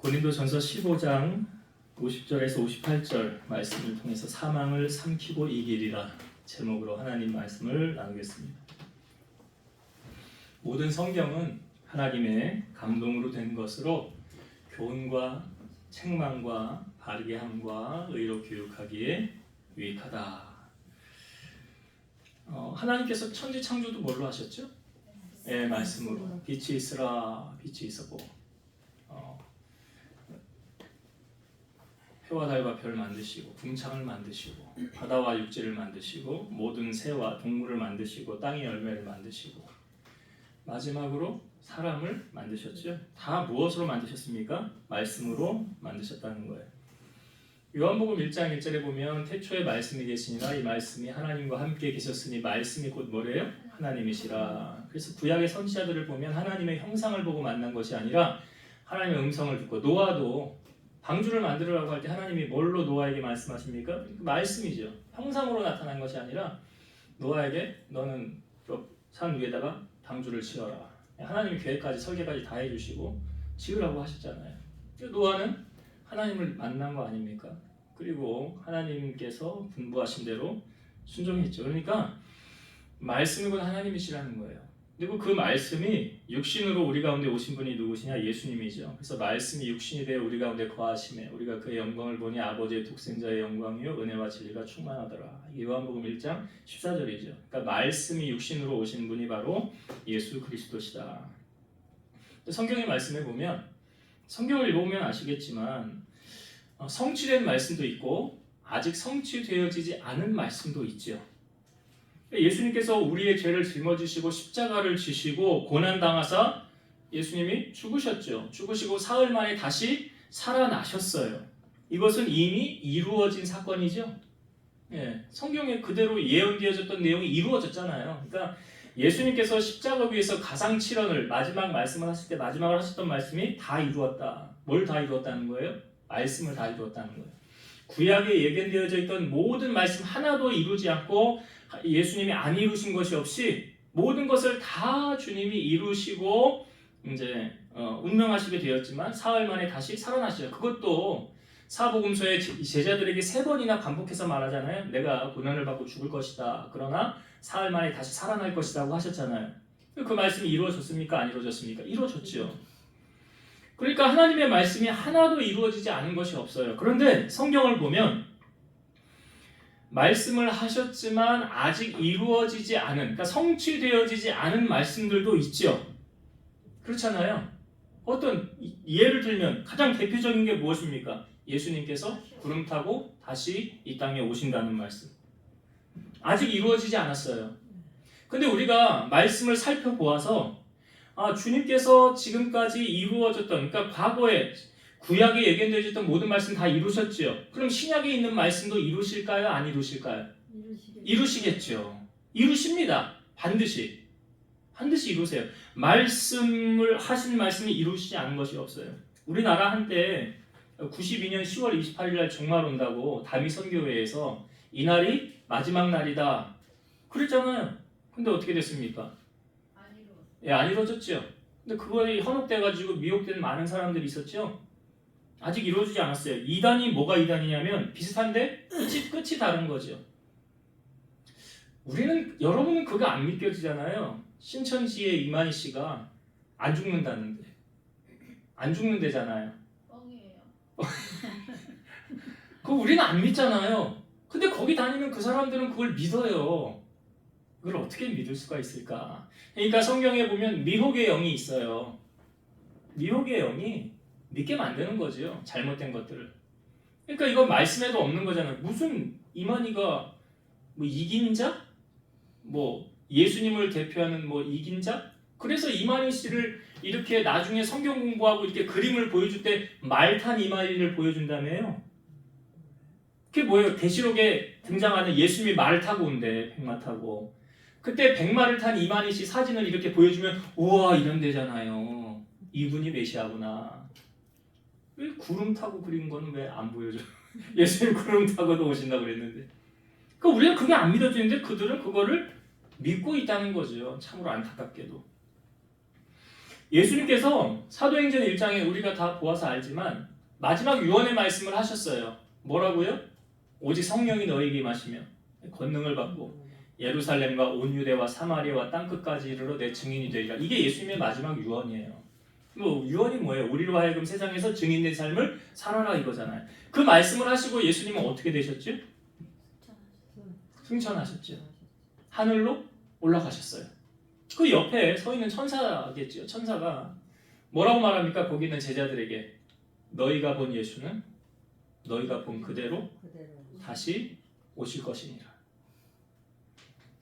고린도전서 15장 50절에서 58절 말씀을 통해서 사망을 삼키고 이기리라 제목으로 하나님 말씀을 나누겠습니다. 모든 성경은 하나님의 감동으로 된 것으로 교훈과 책망과 바르게 함과 의로 교육하기에 유익하다. 하나님께서 천지 창조도 뭘로 하셨죠? 예, 말씀으로. 빛이 있으라, 빛이 있었고 해와 달과 별을 만드시고 궁창을 만드시고 바다와 육지를 만드시고 모든 새와 동물을 만드시고 땅의 열매를 만드시고 마지막으로 사람을 만드셨죠. 다 무엇으로 만드셨습니까? 말씀으로 만드셨다는 거예요. 요한복음 1장 1절에 보면 태초에 말씀이 계시니라 이 말씀이 하나님과 함께 계셨으니 말씀이 곧 뭐래요? 하나님이시라. 그래서 구약의 선지자들을 보면 하나님의 형상을 보고 만난 것이 아니라 하나님의 음성을 듣고 노아도 방주를 만들으라고 할 때 하나님이 뭘로 노아에게 말씀하십니까? 말씀이죠. 형상으로 나타난 것이 아니라 노아에게 너는 산 위에다가 방주를 지어라. 하나님이 계획까지 설계까지 다 해주시고 지으라고 하셨잖아요. 노아는 하나님을 만난 거 아닙니까? 그리고 하나님께서 분부하신 대로 순종했죠. 그러니까 말씀이고 하나님이시라는 거예요. 그리고 그 말씀이 육신으로 우리 가운데 오신 분이 누구시냐? 예수님이죠. 그래서 말씀이 육신이 되어 우리 가운데 거하심에 우리가 그의 영광을 보니 아버지의 독생자의 영광이요 은혜와 진리가 충만하더라. 요한복음 1장 14절이죠. 그러니까 말씀이 육신으로 오신 분이 바로 예수 그리스도시다. 성경의 말씀에 보면 성경을 읽어보면 아시겠지만 성취된 말씀도 있고 아직 성취되어지지 않은 말씀도 있죠. 예수님께서 우리의 죄를 짊어지시고 십자가를 지시고 고난당하사 예수님이 죽으셨죠. 죽으시고 사흘 만에 다시 살아나셨어요. 이것은 이미 이루어진 사건이죠. 예, 성경에 그대로 예언되어졌던 내용이 이루어졌잖아요. 그러니까 예수님께서 십자가 위에서 가상칠언을 마지막 말씀을 하실 때 마지막으로 하셨던 말씀이 다 이루었다. 뭘 다 이루었다는 거예요? 말씀을 다 이루었다는 거예요. 구약에 예견되어져 있던 모든 말씀 하나도 이루지 않고 예수님이 안 이루신 것이 없이 모든 것을 다 주님이 이루시고 이제 운명하시게 되었지만 사흘 만에 다시 살아나시죠. 그것도 사복음서의 제자들에게 3번이나 반복해서 말하잖아요. 내가 고난을 받고 죽을 것이다. 그러나 사흘 만에 다시 살아날 것이라고 하셨잖아요. 그 말씀이 이루어졌습니까? 안 이루어졌습니까? 이루어졌죠. 그러니까 하나님의 말씀이 하나도 이루어지지 않은 것이 없어요. 그런데 성경을 보면 말씀을 하셨지만 아직 이루어지지 않은, 그러니까 성취되어지지 않은 말씀들도 있죠. 그렇잖아요. 어떤 예를 들면 가장 대표적인 게 무엇입니까? 예수님께서 구름 타고 다시 이 땅에 오신다는 말씀. 아직 이루어지지 않았어요. 근데 우리가 말씀을 살펴보아서 주님께서 지금까지 이루어졌던, 그러니까 과거에 구약에 예견되어졌던 모든 말씀 다 이루셨죠. 그럼 신약에 있는 말씀도 이루실까요? 안 이루실까요? 이루시겠죠. 이루십니다. 반드시 이루세요. 말씀을 하신 말씀이 이루시지 않은 것이 없어요. 우리나라 한때 92년 10월 28일 날 종말 온다고 다미 선교회에서 이날이 마지막 날이다 그랬잖아요. 근데 어떻게 됐습니까? 안 이루어졌죠. 근데 그거에 현혹돼가지고 미혹된 많은 사람들이 있었죠. 아직 이루어지지 않았어요. 이단이 뭐가 이단이냐면 비슷한데 끝이 다른 거죠. 여러분은 그거 안 믿겨지잖아요. 신천지의 이만희 씨가 안 죽는다는데. 안 죽는다잖아요. 뻥이에요. 그거 우리는 안 믿잖아요. 근데 거기 다니면 그 사람들은 그걸 믿어요. 그걸 어떻게 믿을 수가 있을까? 그러니까 성경에 보면 미혹의 영이 있어요. 미혹의 영이 믿게 만드는 거죠. 잘못된 것들을. 그러니까 이건 말씀에도 없는 거잖아요. 무슨 이만희가 이긴 자? 예수님을 대표하는 이긴 자? 그래서 이만희 씨를 이렇게 나중에 성경 공부하고 이렇게 그림을 보여줄 때 말탄 이만희를 보여준다며요. 그게 뭐예요? 계시록에 등장하는 예수님이 말을 타고 온대. 백마 타고. 그때 백마를 탄 이만희 씨 사진을 이렇게 보여주면 우와 이런 데잖아요. 이분이 메시아구나. 왜 구름 타고 그린 거는 왜 안 보여줘? 예수님 구름 타고도 오신다고 그랬는데. 그러니까 우리는 그게 안 믿어지는데 그들은 그거를 믿고 있다는 거죠. 참으로 안타깝게도. 예수님께서 사도행전 1장에 우리가 다 보아서 알지만 마지막 유언의 말씀을 하셨어요. 뭐라고요? 오직 성령이 너희에게 임하시며 권능을 받고 예루살렘과 온 유대와 사마리아와 땅끝까지 이르러 내 증인이 되리라. 이게 예수님의 마지막 유언이에요. 뭐 유언이 뭐예요? 우리로 하여금 세상에서 증인된 삶을 살아라 이거잖아요. 그 말씀을 하시고 예수님은 어떻게 되셨죠? 승천하셨죠. 하늘로 올라가셨어요. 그 옆에 서 있는 천사겠죠. 천사가 뭐라고 말합니까? 거기 있는 제자들에게 너희가 본 예수는 너희가 본 그대로 다시 오실 것이니라.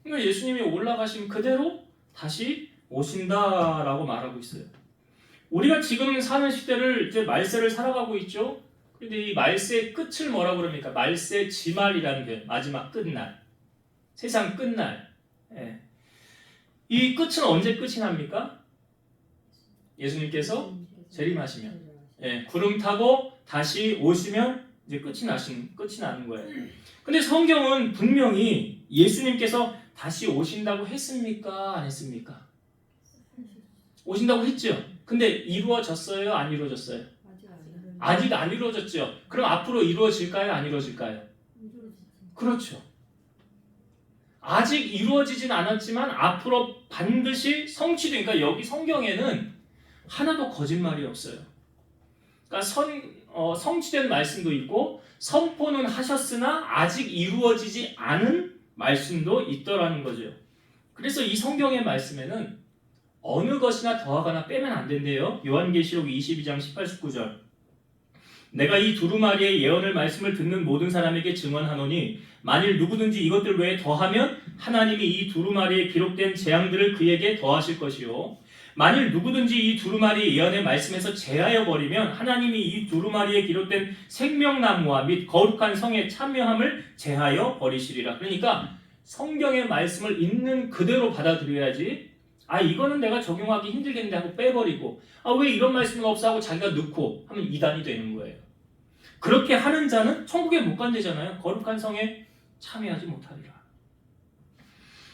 그러니까 예수님이 올라가신 그대로 다시 오신다라고 말하고 있어요. 우리가 지금 사는 시대를 이제 말세를 살아가고 있죠. 그런데 이 말세의 끝을 뭐라고 그럽니까? 말세 지말이라는 게 마지막 끝날, 세상 끝날. 예. 이 끝은 언제 끝이 납니까? 예수님께서 재림하시면, 예, 구름 타고 다시 오시면 이제 끝이 나는 거예요. 근데 성경은 분명히 예수님께서 다시 오신다고 했습니까? 안 했습니까? 오신다고 했죠. 근데 이루어졌어요? 안 이루어졌어요? 아직 안 이루어졌죠. 그럼 앞으로 이루어질까요? 안 이루어질까요? 그렇죠. 아직 이루어지진 않았지만 앞으로 반드시 성취되니까 여기 성경에는 하나도 거짓말이 없어요. 그러니까 성취된 말씀도 있고 선포는 하셨으나 아직 이루어지지 않은 말씀도 있더라는 거죠. 그래서 이 성경의 말씀에는 어느 것이나 더하거나 빼면 안 된대요. 요한계시록 22장 18, 19절. 내가 이 두루마리의 예언을 말씀을 듣는 모든 사람에게 증언하노니 만일 누구든지 이것들 외에 더하면 하나님이 이 두루마리에 기록된 재앙들을 그에게 더하실 것이요 만일 누구든지 이 두루마리의 예언의 말씀에서 제하여 버리면 하나님이 이 두루마리에 기록된 생명나무와 및 거룩한 성의 참여함을 제하여 버리시리라. 그러니까 성경의 말씀을 있는 그대로 받아들여야지 이거는 내가 적용하기 힘들겠는데 하고 빼버리고 왜 이런 말씀은 없어 하고 자기가 넣고 하면 이단이 되는 거예요. 그렇게 하는 자는 천국에 못 간대잖아요. 거룩한 성에 참여하지 못하리라.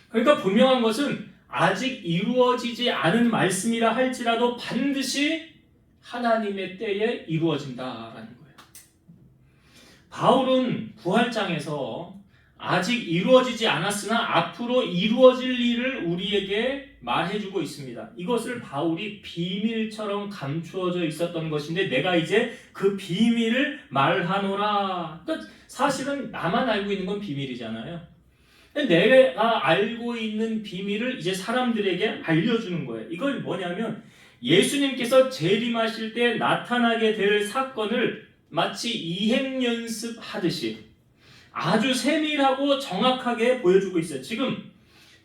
그러니까 분명한 것은 아직 이루어지지 않은 말씀이라 할지라도 반드시 하나님의 때에 이루어진다라는 거예요. 바울은 부활장에서 아직 이루어지지 않았으나 앞으로 이루어질 일을 우리에게 말해주고 있습니다. 이것을 바울이 비밀처럼 감추어져 있었던 것인데 내가 이제 그 비밀을 말하노라. 그러니까 사실은 나만 알고 있는 건 비밀이잖아요. 내가 알고 있는 비밀을 이제 사람들에게 알려주는 거예요. 이걸 뭐냐면 예수님께서 재림하실 때 나타나게 될 사건을 마치 이행연습하듯이 아주 세밀하고 정확하게 보여주고 있어요. 지금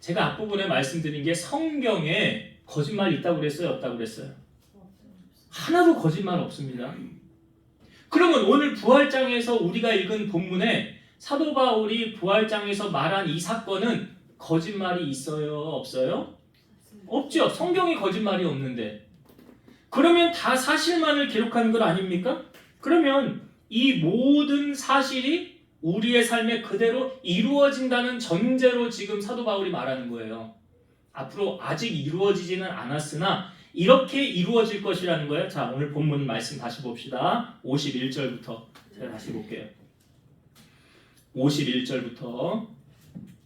제가 앞부분에 말씀드린 게 성경에 거짓말이 있다고 그랬어요? 없다고 그랬어요? 하나도 거짓말 없습니다. 그러면 오늘 부활장에서 우리가 읽은 본문에 사도 바울이 부활장에서 말한 이 사건은 거짓말이 있어요? 없어요? 없죠. 성경에 거짓말이 없는데. 그러면 다 사실만을 기록한 것 아닙니까? 그러면 이 모든 사실이 우리의 삶에 그대로 이루어진다는 전제로 지금 사도 바울이 말하는 거예요. 앞으로 아직 이루어지지는 않았으나 이렇게 이루어질 것이라는 거예요. 자, 오늘 본문 말씀 다시 봅시다. 51절부터 제가 다시 볼게요. 51절부터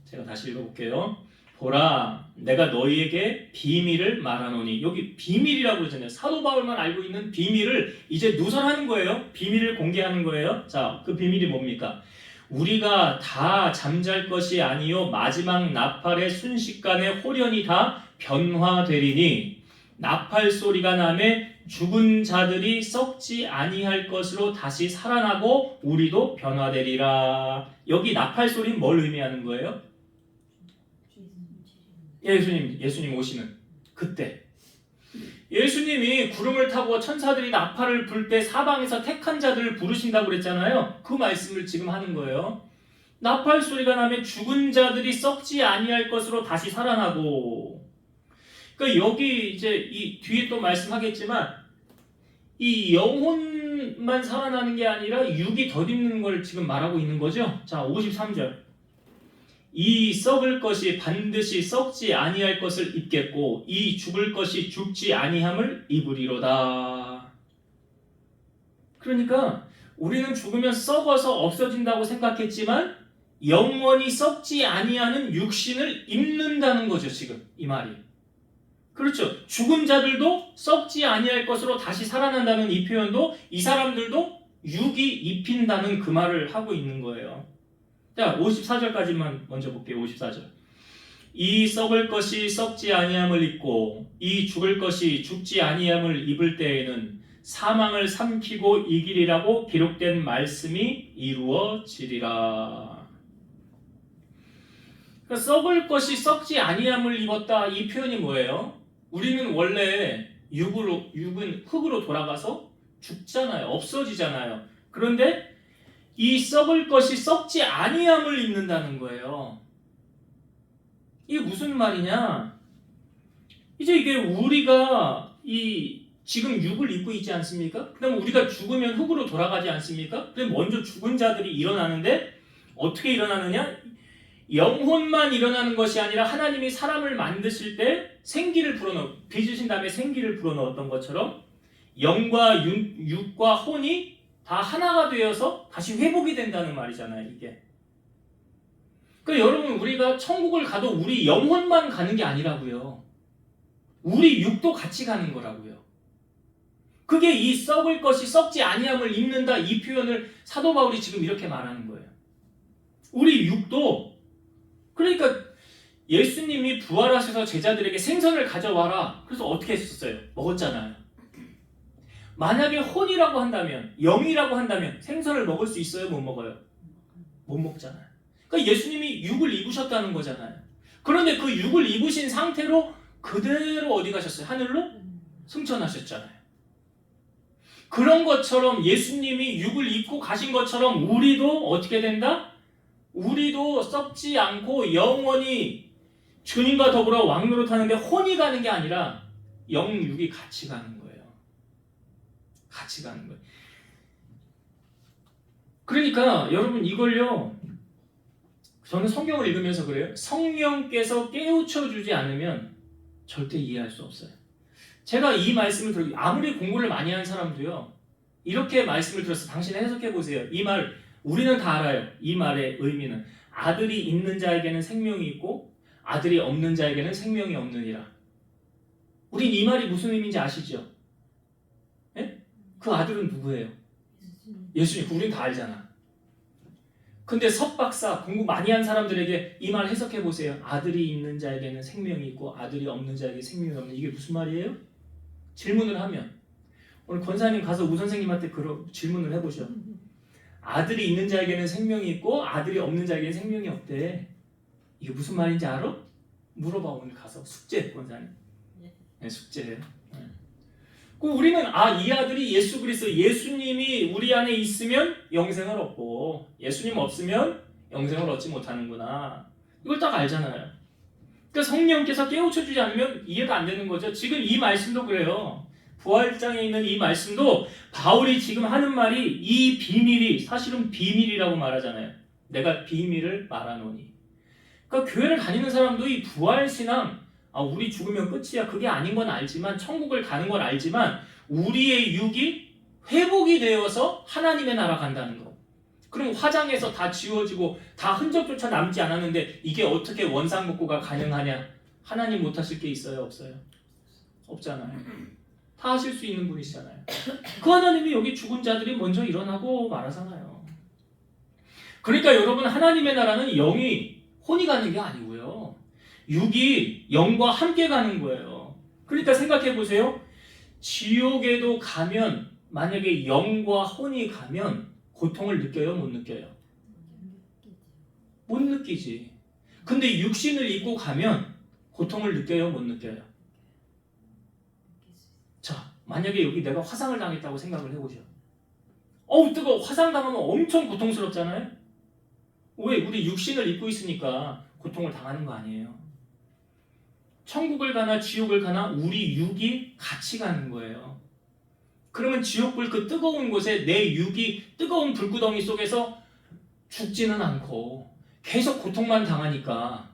제가 다시 읽어볼게요. 보라, 내가 너희에게 비밀을 말하노니. 여기 비밀이라고 그러잖아요. 사도 바울만 알고 있는 비밀을 이제 누설하는 거예요. 비밀을 공개하는 거예요. 자, 그 비밀이 뭡니까? 우리가 다 잠잘 것이 아니요 마지막 나팔의 순식간에 홀연히 다 변화되리니 나팔 소리가 나매 죽은 자들이 썩지 아니할 것으로 다시 살아나고 우리도 변화되리라. 여기 나팔 소리는 뭘 의미하는 거예요? 예수님 오시는 그때 예수님이 구름을 타고 천사들이 나팔을 불 때 사방에서 택한 자들을 부르신다고 그랬잖아요. 그 말씀을 지금 하는 거예요. 나팔 소리가 나면 죽은 자들이 썩지 아니할 것으로 다시 살아나고. 그러니까 여기 이제 이 뒤에 또 말씀하겠지만 이 영혼만 살아나는 게 아니라 육이 덧입는 걸 지금 말하고 있는 거죠. 자, 53절. 이 썩을 것이 반드시 썩지 아니할 것을 입겠고 이 죽을 것이 죽지 아니함을 입으리로다. 그러니까 우리는 죽으면 썩어서 없어진다고 생각했지만 영원히 썩지 아니하는 육신을 입는다는 거죠. 지금 이 말이. 그렇죠. 죽은 자들도 썩지 아니할 것으로 다시 살아난다는 이 표현도 이 사람들도 육이 입힌다는 그 말을 하고 있는 거예요. 자, 54절까지만 먼저 볼게요. 54절. 이 썩을 것이 썩지 아니함을 입고 이 죽을 것이 죽지 아니함을 입을 때에는 사망을 삼키고 이기리라고 기록된 말씀이 이루어지리라. 그러니까 썩을 것이 썩지 아니함을 입었다. 이 표현이 뭐예요? 우리는 원래 육은 흙으로 돌아가서 죽잖아요. 없어지잖아요. 그런데 이 썩을 것이 썩지 아니함을 입는다는 거예요. 이게 무슨 말이냐? 이제 이게 우리가 지금 육을 입고 있지 않습니까? 그럼 우리가 죽으면 흙으로 돌아가지 않습니까? 그럼 먼저 죽은 자들이 일어나는데 어떻게 일어나느냐? 영혼만 일어나는 것이 아니라 하나님이 사람을 만드실 때 생기를 불어넣 빚으신 다음에 생기를 불어넣었던 것처럼 영과 육과 혼이 다 하나가 되어서 다시 회복이 된다는 말이잖아요. 이게. 그러니까 여러분 우리가 천국을 가도 우리 영혼만 가는 게 아니라고요. 우리 육도 같이 가는 거라고요. 그게 이 썩을 것이 썩지 아니함을 입는다 이 표현을 사도 바울이 지금 이렇게 말하는 거예요. 우리 육도 그러니까 예수님이 부활하셔서 제자들에게 생선을 가져와라. 그래서 어떻게 했었어요? 먹었잖아요. 만약에 혼이라고 한다면, 영이라고 한다면 생선을 먹을 수 있어요? 못 먹어요? 못 먹잖아요. 그러니까 예수님이 육을 입으셨다는 거잖아요. 그런데 그 육을 입으신 상태로 그대로 어디 가셨어요? 하늘로 승천하셨잖아요. 그런 것처럼 예수님이 육을 입고 가신 것처럼 우리도 어떻게 된다? 우리도 썩지 않고 영원히 주님과 더불어 왕노릇하는데 혼이 가는 게 아니라 영, 육이 같이 가는 거예요. 같이 가는 거예요. 그러니까 여러분 이걸요, 저는 성경을 읽으면서 그래요. 성령께서 깨우쳐 주지 않으면 절대 이해할 수 없어요. 제가 이 말씀을 들고 아무리 공부를 많이 한 사람도요, 이렇게 말씀을 들어서 당신 해석해 보세요. 이 말 우리는 다 알아요. 이 말의 의미는 아들이 있는 자에게는 생명이 있고 아들이 없는 자에게는 생명이 없느니라. 우린 이 말이 무슨 의미인지 아시죠? 예? 그 아들은 누구예요? 예수님. 우린 다 알잖아. 근데 석박사 공부 많이 한 사람들에게 이 말 해석해 보세요. 아들이 있는 자에게는 생명이 있고 아들이 없는 자에게 생명이 없는, 이게 무슨 말이에요? 질문을 하면 오늘 권사님 가서 우 선생님한테 그런 질문을 해보셔. 아들이 있는 자에게는 생명이 있고 아들이 없는 자에게는 생명이 없대. 이게 무슨 말인지 알아? 물어봐. 오늘 가서 숙제. 권사님. 네, 숙제예요. 네. 우리는 이 아들이 예수 그리스도, 예수님이 우리 안에 있으면 영생을 얻고 예수님 없으면 영생을 얻지 못하는구나. 이걸 딱 알잖아요. 그러니까 성령께서 깨우쳐 주지 않으면 이해가 안 되는 거죠. 지금 이 말씀도 그래요. 부활장에 있는 이 말씀도 바울이 지금 하는 말이 이 비밀이 사실은 비밀이라고 말하잖아요. 내가 비밀을 말하노니. 그러니까 교회를 다니는 사람도 이 부활신앙, 우리 죽으면 끝이야, 그게 아닌 건 알지만, 천국을 가는 건 알지만 우리의 육이 회복이 되어서 하나님의 나라 간다는 거. 그럼 화장해서 다 지워지고 다 흔적조차 남지 않았는데 이게 어떻게 원상복구가 가능하냐? 하나님 못하실 게 있어요? 없어요? 없잖아요. 다 하실 수 있는 분이시잖아요. 그 하나님이 여기 죽은 자들이 먼저 일어나고 말하잖아요. 그러니까 여러분, 하나님의 나라는 영이 혼이 가는 게 아니고요, 육이 영과 함께 가는 거예요. 그러니까 생각해 보세요. 지옥에도 가면 만약에 영과 혼이 가면 고통을 느껴요? 못 느껴요? 못 느끼지. 근데 육신을 입고 가면 고통을 느껴요? 못 느껴요? 자, 만약에 여기 내가 화상을 당했다고 생각을 해보죠. 뜨거워. 화상 당하면 엄청 고통스럽잖아요? 왜? 우리 육신을 입고 있으니까 고통을 당하는 거 아니에요. 천국을 가나 지옥을 가나 우리 육이 같이 가는 거예요. 그러면 지옥불 그 뜨거운 곳에 내 육이 뜨거운 불구덩이 속에서 죽지는 않고 계속 고통만 당하니까.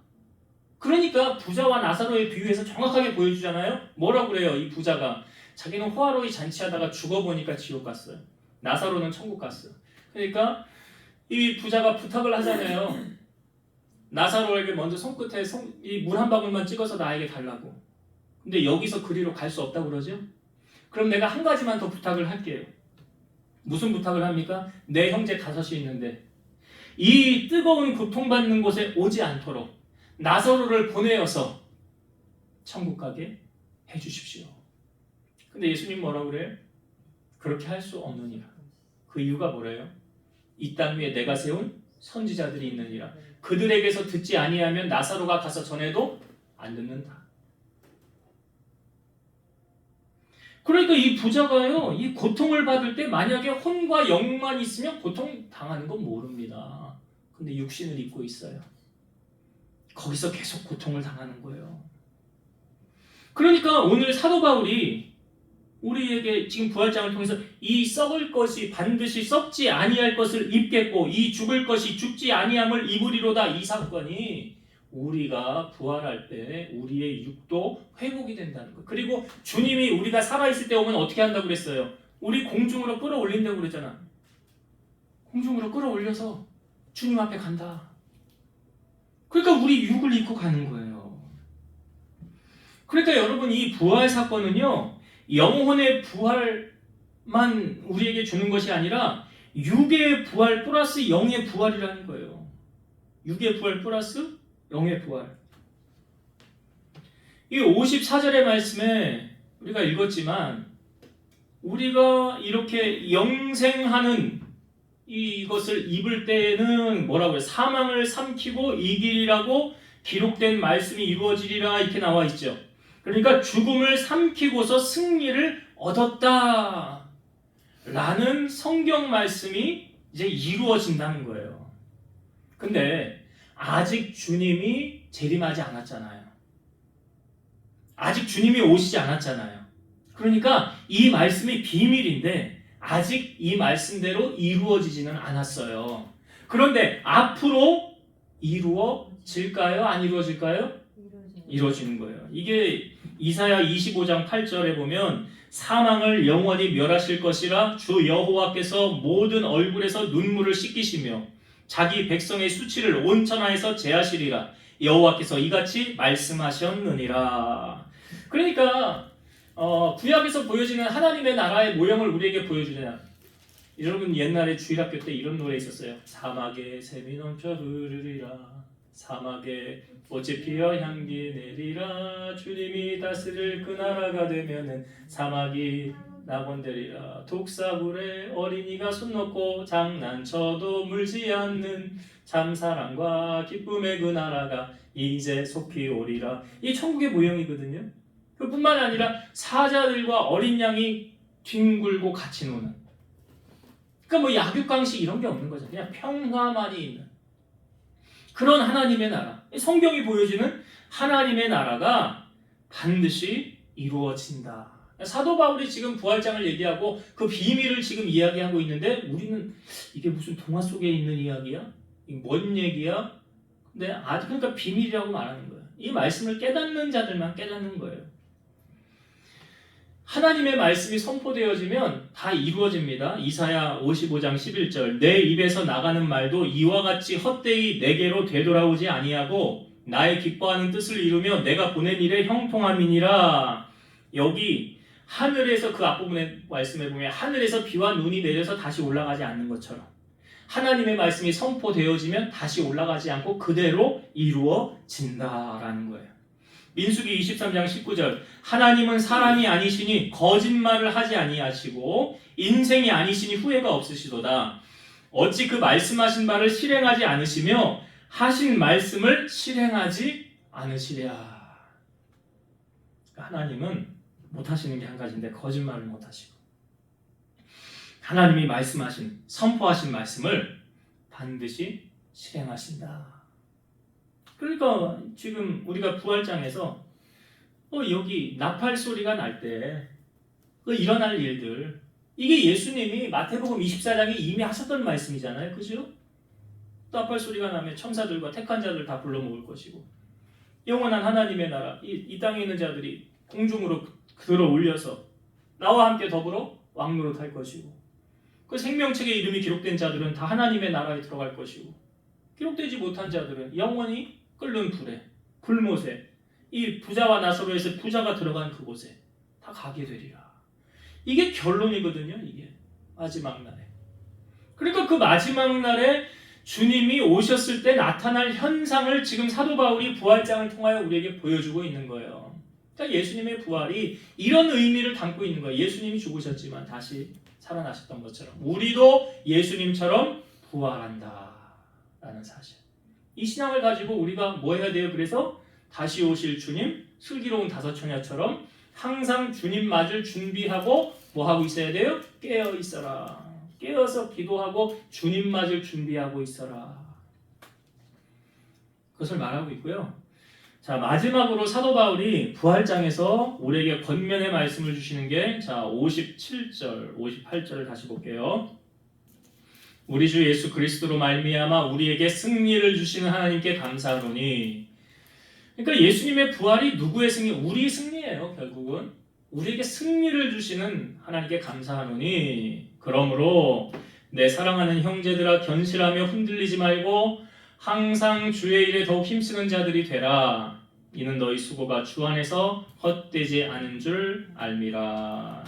그러니까 부자와 나사로의 비유에서 정확하게 보여주잖아요. 뭐라고 그래요? 이 부자가 자기는 호화로이 잔치하다가 죽어보니까 지옥 갔어요. 나사로는 천국 갔어요. 그러니까 이 부자가 부탁을 하잖아요. 나사로에게 먼저 손끝에 이 물 한 방울만 찍어서 나에게 달라고. 근데 여기서 그리로 갈 수 없다고 그러죠? 그럼 내가 한 가지만 더 부탁을 할게요. 무슨 부탁을 합니까? 내 형제 5이 있는데 이 뜨거운 고통받는 곳에 오지 않도록 나사로를 보내어서 천국 가게 해주십시오. 근데 예수님 뭐라고 그래요? 그렇게 할 수 없느니라. 그 이유가 뭐래요? 이 땅 위에 내가 세운 선지자들이 있느니라. 그들에게서 듣지 아니하면 나사로가 가서 전해도 안 듣는다. 그러니까 이 부자가요, 이 고통을 받을 때 만약에 혼과 영만 있으면 고통 당하는 건 모릅니다. 근데 육신을 입고 있어요. 거기서 계속 고통을 당하는 거예요. 그러니까 오늘 사도 바울이 우리에게 지금 부활장을 통해서 이 썩을 것이 반드시 썩지 아니할 것을 입겠고 이 죽을 것이 죽지 아니함을 입으리로다. 이 사건이 우리가 부활할 때 우리의 육도 회복이 된다는 거예요. 그리고 주님이 우리가 살아있을 때 오면 어떻게 한다고 그랬어요? 우리 공중으로 끌어올린다고 그랬잖아. 공중으로 끌어올려서 주님 앞에 간다. 그러니까 우리 육을 입고 가는 거예요. 그러니까 여러분 이 부활 사건은요, 영혼의 부활만 우리에게 주는 것이 아니라 육의 부활 플러스 영의 부활이라는 거예요. 육의 부활 플러스 영의 부활. 이 54절의 말씀에 우리가 읽었지만 우리가 이렇게 영생하는 이것을 입을 때는 뭐라고 해요? 사망을 삼키고 이기리라고 기록된 말씀이 이루어지리라 이렇게 나와 있죠. 그러니까 죽음을 삼키고서 승리를 얻었다 라는 성경 말씀이 이제 이루어진다는 거예요. 근데 아직 주님이 재림하지 않았잖아요. 아직 주님이 오시지 않았잖아요. 그러니까 이 말씀이 비밀인데 아직 이 말씀대로 이루어지지는 않았어요. 그런데 앞으로 이루어질까요? 안 이루어질까요? 이루어지는 거예요. 이게 이사야 25장 8절에 보면 사망을 영원히 멸하실 것이라 주 여호와께서 모든 얼굴에서 눈물을 씻기시며 자기 백성의 수치를 온 천하에서 제하시리라. 여호와께서 이같이 말씀하셨느니라. 그러니까 구약에서 보여지는 하나님의 나라의 모형을 우리에게 보여주냐. 여러분 옛날에 주일학교 때 이런 노래 있었어요. 사막에 샘이 넘쳐 흐르리라. 사막에 꽃이 피어 향기 내리라. 주님이 다스릴 그 나라가 되면은 사막이 낙원되리라. 독사불에 어린이가 손 놓고 장난쳐도 물지 않는 참사랑과 기쁨의 그 나라가 이제 속히 오리라. 이 천국의 모형이거든요. 그뿐만 아니라 사자들과 어린 양이 뒹굴고 같이 노는. 그러니까 뭐 약육강식 이런 게 없는 거죠. 그냥 평화만이 있는 그런 하나님의 나라. 성경이 보여주는 하나님의 나라가 반드시 이루어진다. 사도 바울이 지금 부활장을 얘기하고 그 비밀을 지금 이야기하고 있는데 우리는 이게 무슨 동화 속에 있는 이야기야? 이게 뭔 얘기야? 근데 아직 그러니까 비밀이라고 말하는 거예요. 이 말씀을 깨닫는 자들만 깨닫는 거예요. 하나님의 말씀이 선포되어지면 다 이루어집니다. 이사야 55장 11절 내 입에서 나가는 말도 이와 같이 헛되이 내게로 되돌아오지 아니하고 나의 기뻐하는 뜻을 이루며 내가 보낸 일에 형통함이니라. 여기 하늘에서 그 앞부분의 말씀에 보면 하늘에서 비와 눈이 내려서 다시 올라가지 않는 것처럼 하나님의 말씀이 선포되어지면 다시 올라가지 않고 그대로 이루어진다라는 거예요. 민수기 23장 19절 하나님은 사람이 아니시니 거짓말을 하지 아니하시고 인생이 아니시니 후회가 없으시도다. 어찌 그 말씀하신 바를 실행하지 않으시며 하신 말씀을 실행하지 않으시랴. 하나님은 못하시는 게 한 가지인데 거짓말을 못하시고 하나님이 말씀하신 선포하신 말씀을 반드시 실행하신다. 그러니까 지금 우리가 부활장에서 여기 나팔 소리가 날 때 일어날 일들 이게 예수님이 마태복음 24장에 이미 하셨던 말씀이잖아요. 그죠? 답답할 소리가 나면 천사들과 택한 자들 다 불러 모을 것이고 영원한 하나님의 나라 이 땅에 있는 자들이 공중으로 들어 올려서 나와 함께 더불어 왕노릇 할 것이고 그 생명책에 이름이 기록된 자들은 다 하나님의 나라에 들어갈 것이고 기록되지 못한 자들은 영원히 끓는 불에 불못에 이 부자와 나사로에서 부자가 들어간 그곳에 다 가게 되리라. 이게 결론이거든요. 이게 마지막 날에. 그러니까 그 마지막 날에 주님이 오셨을 때 나타날 현상을 지금 사도 바울이 부활장을 통하여 우리에게 보여주고 있는 거예요. 그러니까 예수님의 부활이 이런 의미를 담고 있는 거예요. 예수님이 죽으셨지만 다시 살아나셨던 것처럼 우리도 예수님처럼 부활한다 라는 사실. 이 신앙을 가지고 우리가 뭐 해야 돼요? 그래서 다시 오실 주님, 슬기로운 다섯 처녀처럼 항상 주님 맞을 준비하고 뭐 하고 있어야 돼요? 깨어 있어라. 깨어서 기도하고 주님 맞을 준비하고 있어라. 그것을 말하고 있고요. 자, 마지막으로 사도 바울이 부활장에서 우리에게 권면의 말씀을 주시는 게 자, 57절, 58절을 다시 볼게요. 우리 주 예수 그리스도로 말미암아 우리에게 승리를 주시는 하나님께 감사하노니. 그러니까 예수님의 부활이 누구의 승리? 우리 승리예요. 결국은 우리에게 승리를 주시는 하나님께 감사하노니. 그러므로 내 사랑하는 형제들아 견실하며 흔들리지 말고 항상 주의 일에 더욱 힘쓰는 자들이 되라. 이는 너희 수고가 주 안에서 헛되지 않은 줄 알미라.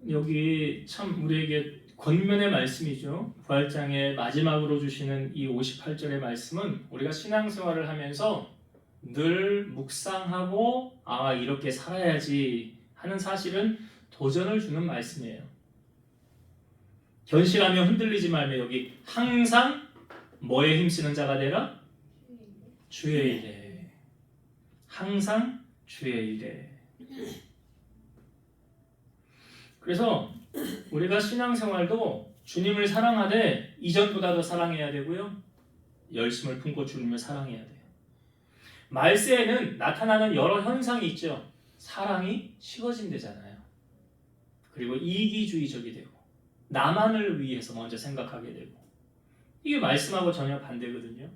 여기 참 우리에게 권면의 말씀이죠. 부활장의 마지막으로 주시는 이 58절의 말씀은 우리가 신앙생활을 하면서 늘 묵상하고 이렇게 살아야지 하는 사실은 도전을 주는 말씀이에요. 견실하며 흔들리지 말며 여기 항상 뭐에 힘쓰는 자가 되라? 주의 일에. 항상 주의 일에. 그래서 우리가 신앙생활도 주님을 사랑하되 이전보다 더 사랑해야 되고요. 열심을 품고 주님을 사랑해야 돼요. 말세에는 나타나는 여러 현상이 있죠. 사랑이 식어진대잖아요. 그리고 이기주의적이 되고 나만을 위해서 먼저 생각하게 되고 이게 말씀하고 전혀 반대거든요.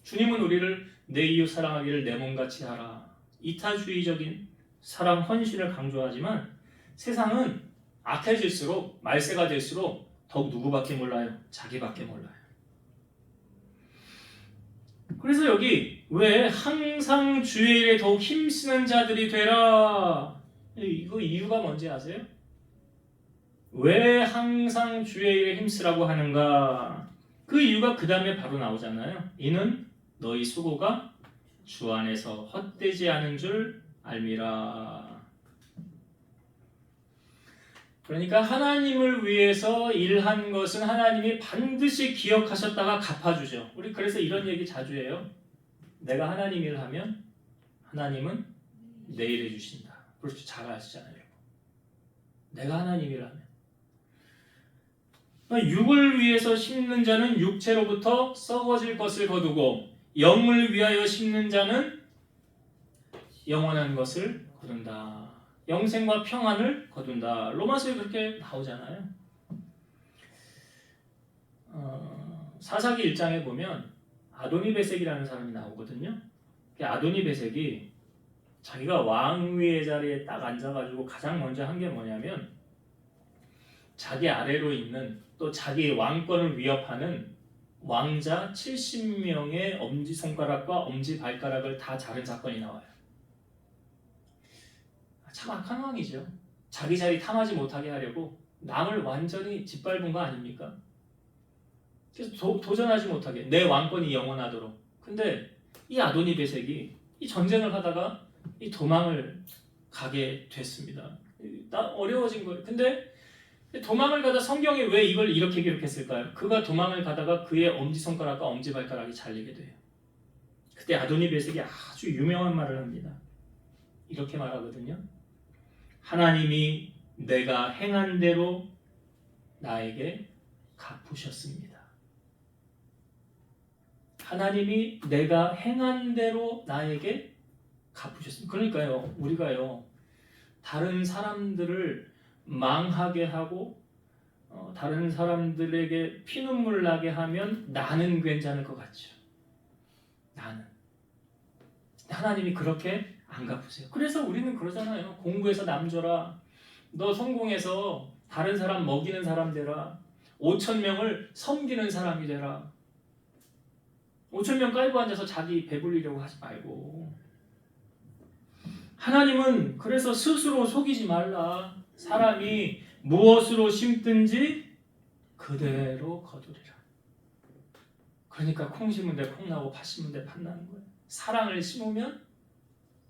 주님은 우리를 내 이웃 사랑하기를 내 몸같이 하라. 이타주의적인 사랑 헌신을 강조하지만 세상은 악해질수록 말세가 될수록 더욱 누구밖에 몰라요? 자기밖에 몰라요. 그래서 여기 왜 항상 주의 일에 더욱 힘쓰는 자들이 되라. 이거 이유가 뭔지 아세요? 왜 항상 주의 일에 힘쓰라고 하는가? 그 이유가 그 다음에 바로 나오잖아요. 이는 너희 수고가 주 안에서 헛되지 않은 줄 알미라. 그러니까 하나님을 위해서 일한 것은 하나님이 반드시 기억하셨다가 갚아주죠. 우리 그래서 이런 얘기 자주 해요. 내가 하나님 일을 하면 하나님은 내 일을 해주신다. 그렇죠. 잘 아시잖아요. 내가 하나님 일을 하면. 육을 위해서 심는 자는 육체로부터 썩어질 것을 거두고 영을 위하여 심는 자는 영원한 것을 거둔다. 영생과 평안을 거둔다. 로마서에 그렇게 나오잖아요. 사사기 1장에 보면 아도니베섹이라는 사람이 나오거든요. 아도니베섹이 자기가 왕위의 자리에 딱 앉아가지고 가장 먼저 한 게 뭐냐면 자기 아래로 있는 또 자기 왕권을 위협하는 왕자 70명의 엄지손가락과 엄지발가락을 다 자른 사건이 나와요. 참 악한 왕이죠. 자기 자리 탐하지 못하게 하려고 남을 완전히 짓밟은 거 아닙니까? 그래서 도전하지 못하게 내 왕권이 영원하도록. 근데 이 아도니베섹이 이 전쟁을 하다가 이 도망을 가게 됐습니다. 어려워진 거예요. 근데 도망을 가다 성경이 왜 이걸 이렇게 기록했을까요? 그가 도망을 가다가 그의 엄지손가락과 엄지발가락이 잘리게 돼요. 그때 아도니베섹이 아주 유명한 말을 합니다. 이렇게 말하거든요. 하나님이 내가 행한 대로 나에게 갚으셨습니다. 하나님이 내가 행한 대로 나에게 갚으셨습니다. 그러니까요, 우리가요, 다른 사람들을 망하게 하고 다른 사람들에게 피눈물 나게 하면 나는 괜찮을 것 같죠. 나는. 하나님이 그렇게 안 갚으세요. 그래서 우리는 그러잖아요. 공부해서 남줘라. 너 성공해서 다른 사람 먹이는 사람 되라. 5,000명을 섬기는 사람이 되라. 5,000명 깔고 앉아서 자기 배불리려고 하지 말고. 하나님은 그래서 스스로 속이지 말라. 사람이 무엇으로 심든지 그대로 거두리라. 그러니까 콩 심은 데 콩 나고 팥 심은 데 팥 나는 거예요. 사랑을 심으면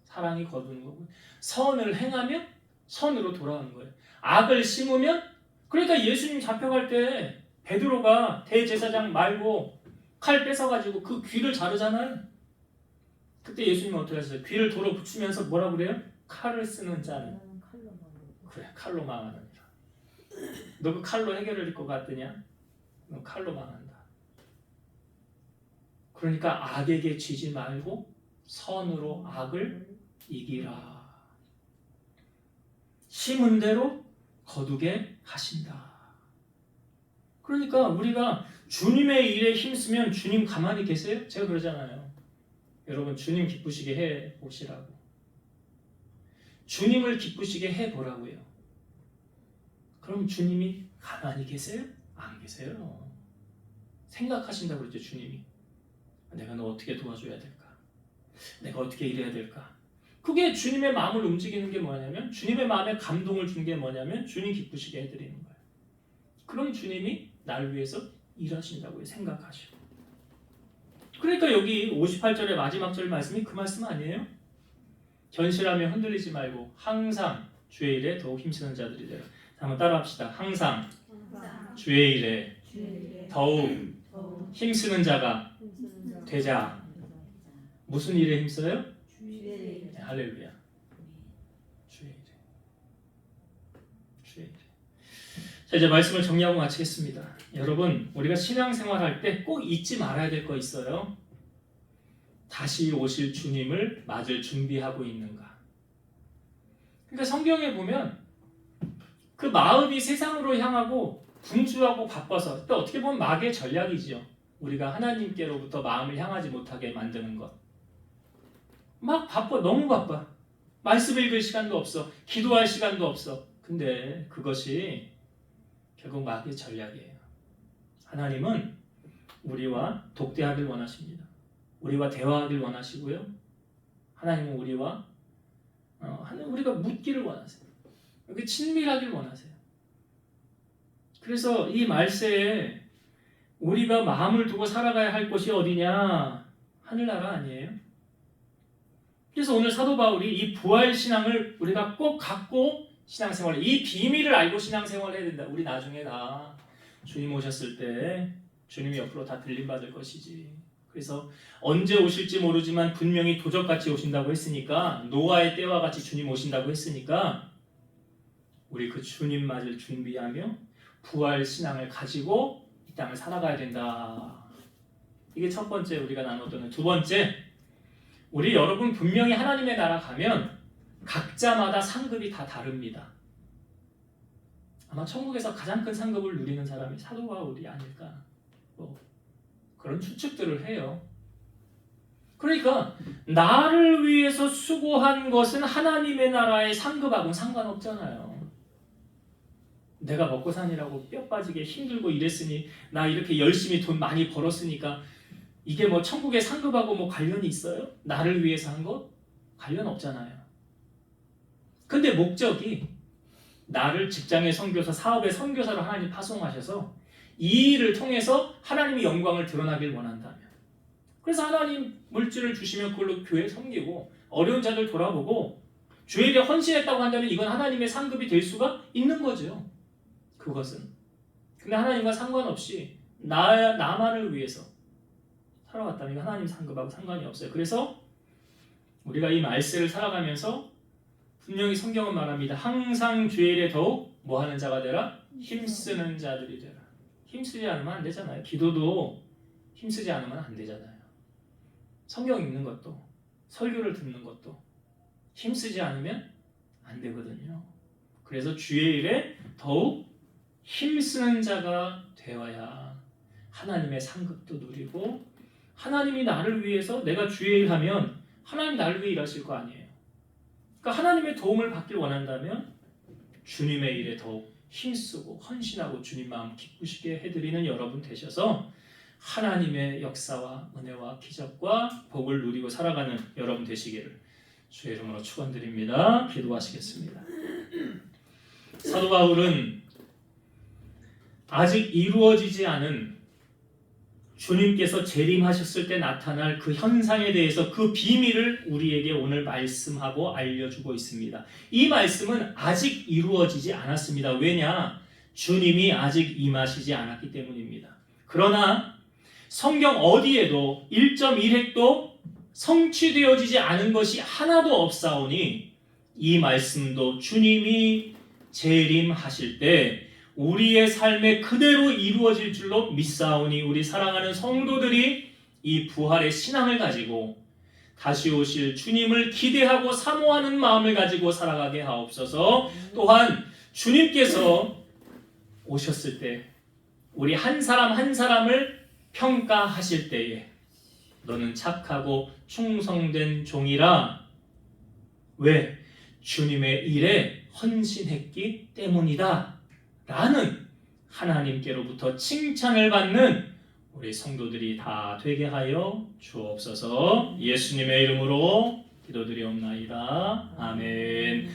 사랑이 거두는 거고, 선을 행하면 선으로 돌아오는 거예요. 악을 심으면, 그러니까 예수님 잡혀갈 때 베드로가 대제사장 말고 칼 뺏어가지고 그 귀를 자르잖아요. 그때 예수님은 어떻게 하셨어요? 귀를 도로 붙이면서 뭐라 그래요? 칼을 쓰는 자는 그래, 칼로 망하느니라. 너 그 칼로 해결할 것 같으냐? 너 칼로 망한다. 그러니까 악에게 지지 말고 선으로 악을 이기라. 심은 대로 거두게 하신다. 그러니까 우리가 주님의 일에 힘쓰면 주님 가만히 계세요? 제가 그러잖아요. 여러분 주님 기쁘시게 해보시라고. 주님을 기쁘시게 해보라고요. 그럼 주님이 가만히 계세요? 안 계세요. 생각하신다고 그랬죠. 주님이. 내가 너 어떻게 도와줘야 될까? 내가 어떻게 일해야 될까? 그게 주님의 마음을 움직이는 게 뭐냐면, 주님의 마음에 감동을 준 게 뭐냐면 주님 기쁘시게 해드리는 거예요. 그럼 주님이 나를 위해서 일하신다고 생각하시고. 그러니까 여기 58절의 마지막 절 말씀이 그 말씀 아니에요? 견실하며 흔들리지 말고 항상 주의 일에 더욱 힘쓰는 자들이 되라. 한번 따라합시다. 항상 주의 일에 더욱 힘쓰는 자가 되자. 무슨 일에 힘써요? 네, 할렐루야. 주의 일에. 주의 일에. 자, 이제 말씀을 정리하고 마치겠습니다. 여러분, 우리가 신앙생활할 때 꼭 잊지 말아야 될 거 있어요. 다시 오실 주님을 맞을 준비하고 있는가. 그러니까 성경에 보면 그 마음이 세상으로 향하고 분주하고 바빠서, 또 어떻게 보면 마귀의 전략이죠. 우리가 하나님께로부터 마음을 향하지 못하게 만드는 것. 막 바빠, 너무 바빠. 말씀 읽을 시간도 없어. 기도할 시간도 없어. 근데 그것이 결국 마귀의 전략이에요. 하나님은 우리와 독대하길 원하십니다. 우리와 대화하길 원하시고요. 하나님은 우리가 묻기를 원하세요. 이렇게 친밀하길 원하세요. 그래서 이 말세에 우리가 마음을 두고 살아가야 할 곳이 어디냐? 하늘나라 아니에요? 그래서 오늘 사도 바울이 이 부활신앙을 우리가 꼭 갖고 신앙생활, 이 비밀을 알고 신앙생활을 해야 된다. 우리 나중에 다 주님 오셨을 때 주님이 옆으로 다 들림받을 것이지. 그래서 언제 오실지 모르지만 분명히 도적같이 오신다고 했으니까, 노아의 때와 같이 주님 오신다고 했으니까 우리 그 주님 맞을 준비하며 부활신앙을 가지고 이 땅을 살아가야 된다. 이게 첫 번째 우리가 나눴던. 두 번째, 우리 여러분 분명히 하나님의 나라 가면 각자마다 상급이 다 다릅니다. 아마 천국에서 가장 큰 상급을 누리는 사람이 사도 바울이 아닐까, 그런 추측들을 해요. 그러니까 나를 위해서 수고한 것은 하나님의 나라의 상급하고는 상관없잖아요. 내가 먹고 사느라고 뼈 빠지게 힘들고 이랬으니, 나 이렇게 열심히 돈 많이 벌었으니까 이게 뭐 천국의 상급하고 뭐 관련이 있어요? 나를 위해서 한 것? 관련 없잖아요. 근데 목적이 나를 직장의 선교사, 사업의 선교사로 하나님 파송하셔서 이 일을 통해서 하나님의 영광을 드러나길 원한다면, 그래서 하나님 물질을 주시면 그걸로 교회 섬기고 어려운 자들 돌아보고 주에게 헌신했다고 한다면 이건 하나님의 상급이 될 수가 있는 거죠. 그것은. 근데 하나님과 상관없이 나만을 위해서 살아왔다면 하나님 상급하고 상관이 없어요. 그래서 우리가 이 말세를 살아가면서 분명히 성경은 말합니다. 항상 주의 일에 더욱 뭐하는 자가 되라? 힘쓰는 자들이 되라. 힘쓰지 않으면 안 되잖아요. 기도도 힘쓰지 않으면 안 되잖아요. 성경 읽는 것도, 설교를 듣는 것도 힘쓰지 않으면 안 되거든요. 그래서 주의 일에 더욱 힘쓰는 자가 되어야 하나님의 상급도 누리고 하나님이 나를 위해서 내가 주의 일하면 하나님 나를 위해 일하실 거 아니에요. 그러니까 하나님의 도움을 받길 원한다면 주님의 일에 더욱 힘쓰고 헌신하고 주님 마음 기쁘시게 해드리는 여러분 되셔서 하나님의 역사와 은혜와 기적과 복을 누리고 살아가는 여러분 되시기를 주의 이름으로 축원드립니다. 기도하시겠습니다. 사도 바울은 아직 이루어지지 않은 주님께서 재림하셨을 때 나타날 그 현상에 대해서 그 비밀을 우리에게 오늘 말씀하고 알려주고 있습니다. 이 말씀은 아직 이루어지지 않았습니다. 왜냐? 주님이 아직 임하시지 않았기 때문입니다. 그러나 성경 어디에도 1.1획도 성취되어지지 않은 것이 하나도 없사오니 이 말씀도 주님이 재림하실 때 우리의 삶에 그대로 이루어질 줄로 믿사오니 우리 사랑하는 성도들이 이 부활의 신앙을 가지고 다시 오실 주님을 기대하고 사모하는 마음을 가지고 살아가게 하옵소서. 또한 주님께서 오셨을 때 우리 한 사람 한 사람을 평가하실 때에 너는 착하고 충성된 종이라 왜? 주님의 일에 헌신했기 때문이다 라는 하나님께로부터 칭찬을 받는 우리 성도들이 다 되게 하여 주옵소서. 예수님의 이름으로 기도드리옵나이다. 아멘.